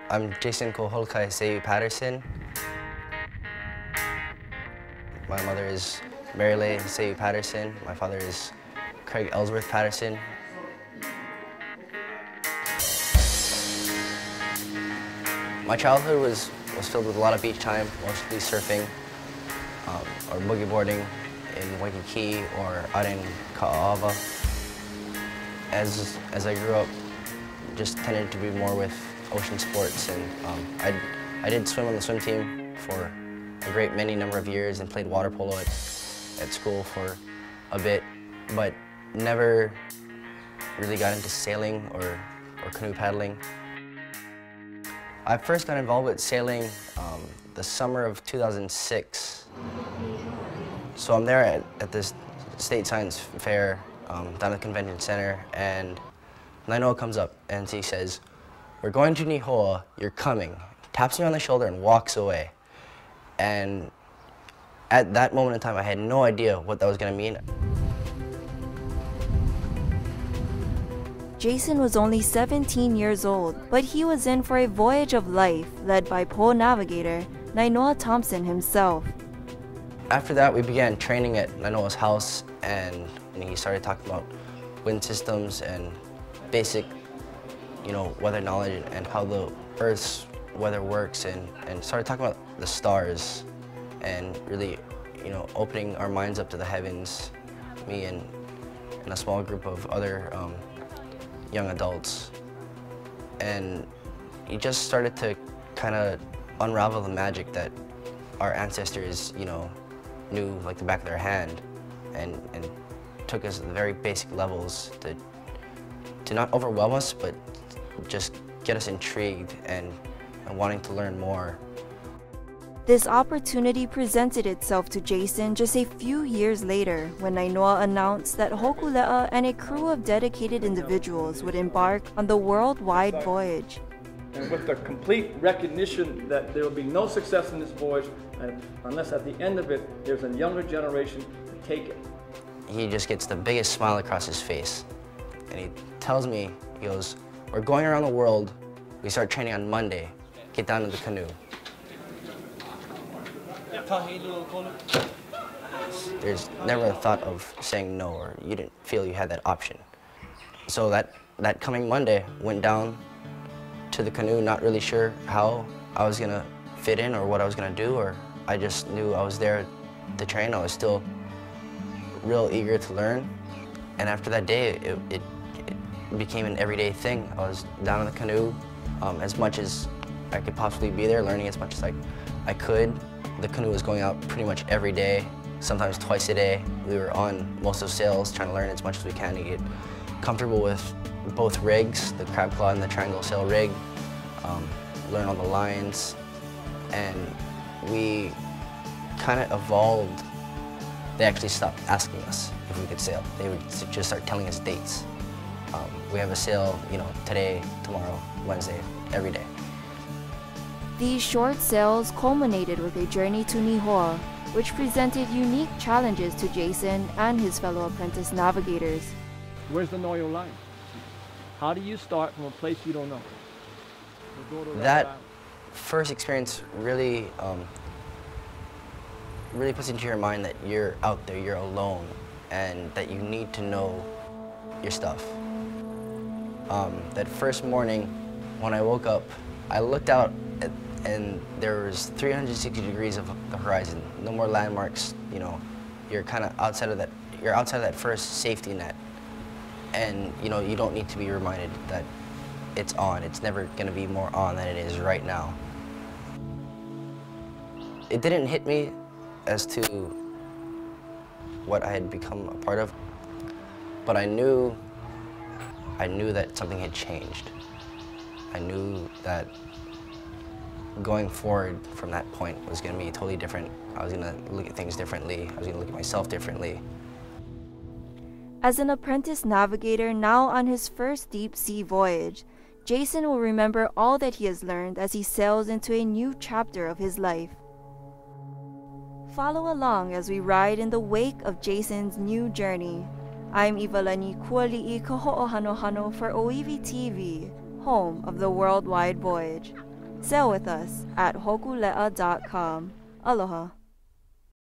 I'm Jason Hōkūleʻa Patterson. My mother is Marilei Patterson. My father is Craig Ellsworth Patterson. My childhood was filled with a lot of beach time, mostly surfing or boogie boarding in Waikiki or out in Ka'ava. As I grew up, just tended to be more with ocean sports, and I did swim on the swim team for a great many number of years and played water polo at school for a bit, but never really got into sailing or canoe paddling. I first got involved with sailing the summer of 2006. So I'm there at this state science fair down at the convention center, and Nainoa comes up and he says, "We're going to Nihoa, you're coming." Taps me on the shoulder and walks away. And at that moment in time, I had no idea what that was going to mean. Jason was only 17 years old, but he was in for a voyage of life led by pole navigator Nainoa Thompson himself. After that, we began training at Nainoa's house, and he started talking about wind systems and basic, weather knowledge and how the Earth's weather works, and started talking about the stars and really, opening our minds up to the heavens, me and a small group of other young adults. And he just started to kind of unravel the magic that our ancestors, knew like the back of their hand, and took us to the very basic levels to not overwhelm us, but just get us intrigued and wanting to learn more. This opportunity presented itself to Jason just a few years later when Nainoa announced that Hōkūleʻa and a crew of dedicated individuals would embark on the Worldwide Voyage. And with the complete recognition that there will be no success in this voyage unless at the end of it there's a younger generation to take it. He just gets the biggest smile across his face. And he tells me, he goes, "We're going around the world. We start training on Monday. Get down to the canoe." There's never a thought of saying no, or you didn't feel you had that option. So that coming Monday, went down to the canoe, not really sure how I was gonna fit in or what I was gonna do, or I just knew I was there to train. I was still real eager to learn. And after that day, it became an everyday thing. I was down in the canoe as much as I could possibly be there, learning as much as I could. The canoe was going out pretty much every day, sometimes twice a day. We were on most of sails, trying to learn as much as we can to get comfortable with both rigs, the crab claw and the triangle sail rig, learn on the lines, and we kind of evolved. They actually stopped asking us if we could sail. They would just start telling us dates. We have a sail, today, tomorrow, Wednesday, every day. These short sails culminated with a journey to Nihoa, which presented unique challenges to Jason and his fellow apprentice navigators. Where's the know your line? How do you start from a place you don't know? That first experience really, really puts into your mind that you're out there, you're alone, and that you need to know your stuff. That first morning, when I woke up, I looked out and there was 360 degrees of the horizon. No more landmarks, you're kind of outside of that, you're outside of that first safety net. And, you don't need to be reminded that it's on. It's never going to be more on than it is right now. It didn't hit me as to what I had become a part of, but I knew that something had changed. I knew that going forward from that point was going to be totally different. I was going to look at things differently. I was going to look at myself differently. As an apprentice navigator now on his first deep-sea voyage, Jason will remember all that he has learned as he sails into a new chapter of his life. Follow along as we ride in the wake of Jason's new journey. I'm Ivalani Kuali'i Kaho'ohanohano for OEV TV, home of the Worldwide Voyage. Sail with us at hōkūleʻa.com. Aloha.